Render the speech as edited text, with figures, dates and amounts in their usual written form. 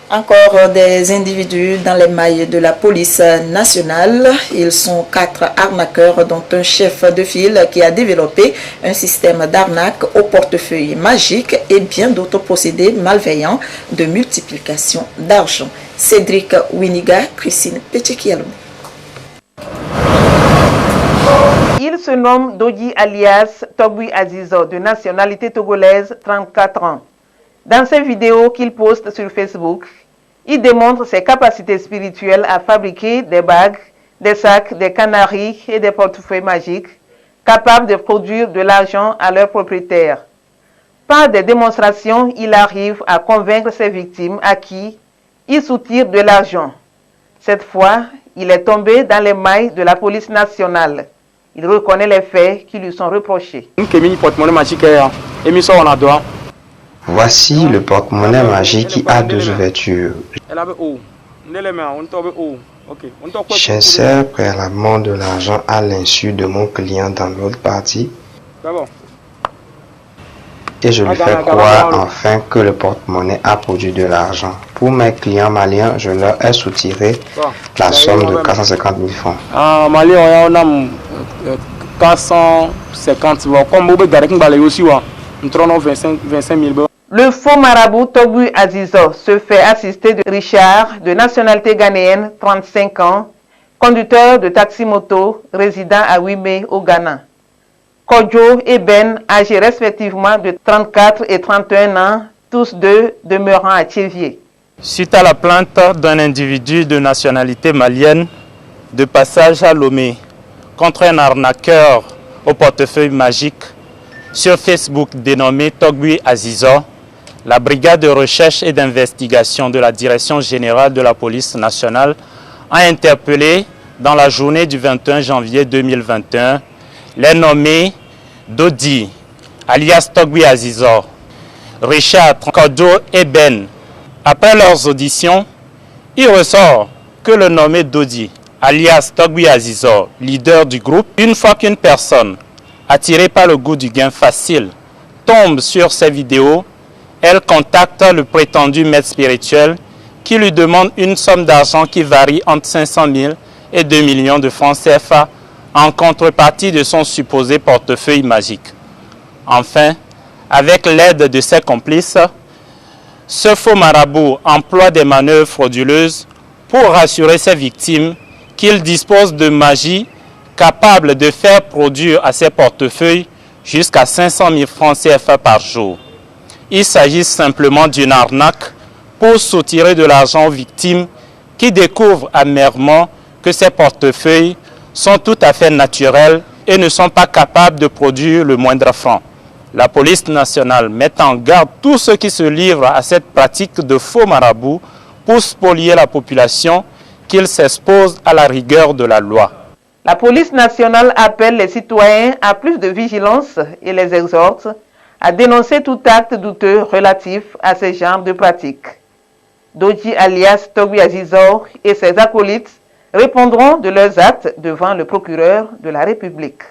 Encore des individus dans les mailles de la police nationale. Ils sont 4 arnaqueurs, dont un chef de file qui a développé un système d'arnaque au portefeuille magique et bien d'autres procédés malveillants de multiplication d'argent. Cédric Winiga, Christine Pechekialou. Il se nomme Dodji alias Togui Azizo, de nationalité togolaise, 34 ans. Dans ces vidéos qu'il poste sur Facebook, il démontre ses capacités spirituelles à fabriquer des bagues, des sacs, des canaries et des portefeuilles magiques capables de produire de l'argent à leurs propriétaires. Par des démonstrations, il arrive à convaincre ses victimes à qui il soutire de l'argent. Cette fois, il est tombé dans les mailles de la police nationale. Il reconnaît les faits qui lui sont reprochés. Voici le porte-monnaie magique qui a 2 ouvertures. J'insère préalablement de l'argent à l'insu de mon client dans l'autre partie et je lui fais croire enfin que le porte-monnaie a produit de l'argent. Pour mes clients maliens, je leur ai soutiré la somme de 450 000 francs. Malien, on a 450 000 comme vous avez aussi, nous 25 000. Le faux marabout Togui Azizo se fait assister de Richard, de nationalité ghanéenne, 35 ans, conducteur de taxi-moto, résident à Wimé, au Ghana. Kodjo et Ben, âgés respectivement de 34 et 31 ans, tous deux demeurant à Thiévier. Suite à la plainte d'un individu de nationalité malienne de passage à Lomé contre un arnaqueur au portefeuille magique sur Facebook dénommé Togui Azizo, la brigade de recherche et d'investigation de la Direction générale de la police nationale a interpellé dans la journée du 21 janvier 2021 les nommés Dodji, alias Togui Azizo, Richard, Kodjo et Ben. Après leurs auditions, il ressort que le nommé Dodji, alias Togui Azizo, leader du groupe, une fois qu'une personne, attirée par le goût du gain facile, tombe sur ces vidéos, elle contacte le prétendu maître spirituel qui lui demande une somme d'argent qui varie entre 500 000 et 2 millions de francs CFA en contrepartie de son supposé portefeuille magique. Enfin, avec l'aide de ses complices, ce faux marabout emploie des manœuvres frauduleuses pour rassurer ses victimes qu'il dispose de magie capable de faire produire à ses portefeuilles jusqu'à 500 000 francs CFA par jour. Il s'agit simplement d'une arnaque pour soutirer de l'argent aux victimes qui découvrent amèrement que ces portefeuilles sont tout à fait naturels et ne sont pas capables de produire le moindre franc. La police nationale met en garde tous ceux qui se livrent à cette pratique de faux marabout pour spolier la population qu'ils s'exposent à la rigueur de la loi. La police nationale appelle les citoyens à plus de vigilance et les exhorte à dénoncer tout acte douteux relatif à ce genre de pratiques. Dodji alias Togui Azizo et ses acolytes répondront de leurs actes devant le procureur de la République.